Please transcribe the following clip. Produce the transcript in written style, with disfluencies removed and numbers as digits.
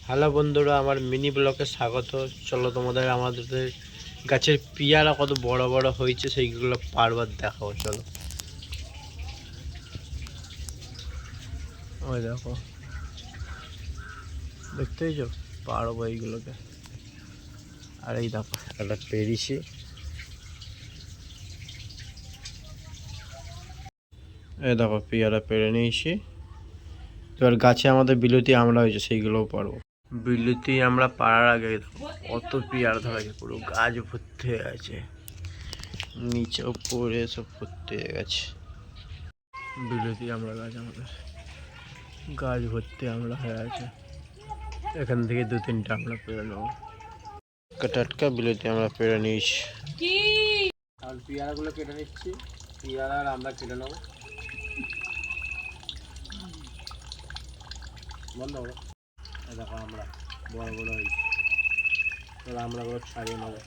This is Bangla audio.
হ্যালো বন্ধুরা, আমার মিনি ব্লগে স্বাগত। চলো তোমাদের আমাদের গাছের পেয়ারা কত বড় বড় হয়েছে সেইগুলো পারবার দেখাবো। চলো, ওই দেখো, দেখতেই তো পারবো এইগুলোকে। আর এই দেখো একটা পেরিছি, এই দেখো পেয়ারা পেরে নিয়েছি। এবার গাছে আমাদের বিলতি আমরা হয়েছে সেইগুলোও পারবো। বিলতি আমরা পাড়ার আগে কত পেয়ারা ধরা আছে, পুরো গাছ ভর্তি হয়ে আছে, নিচেও পড়ে সব ভর্তি হয়ে গেছে। বিলতি আমরা গাছ, আমাদের গাছ ভর্তি আমরা হয়ে আছে। এখান থেকে দু তিনটা আমরা পেরে নেবো। টাটকা বিলতি আমরা পেরে নিয়েছি। আর পেয়ারাগুলো কেটে নিচ্ছি, পেয়ারা আর আমরা কেটে নেবো। বন্ধ করো। দেখো আমরা বড় বড় হয়েছি, আমরা ছাড়িয়ে নেবো।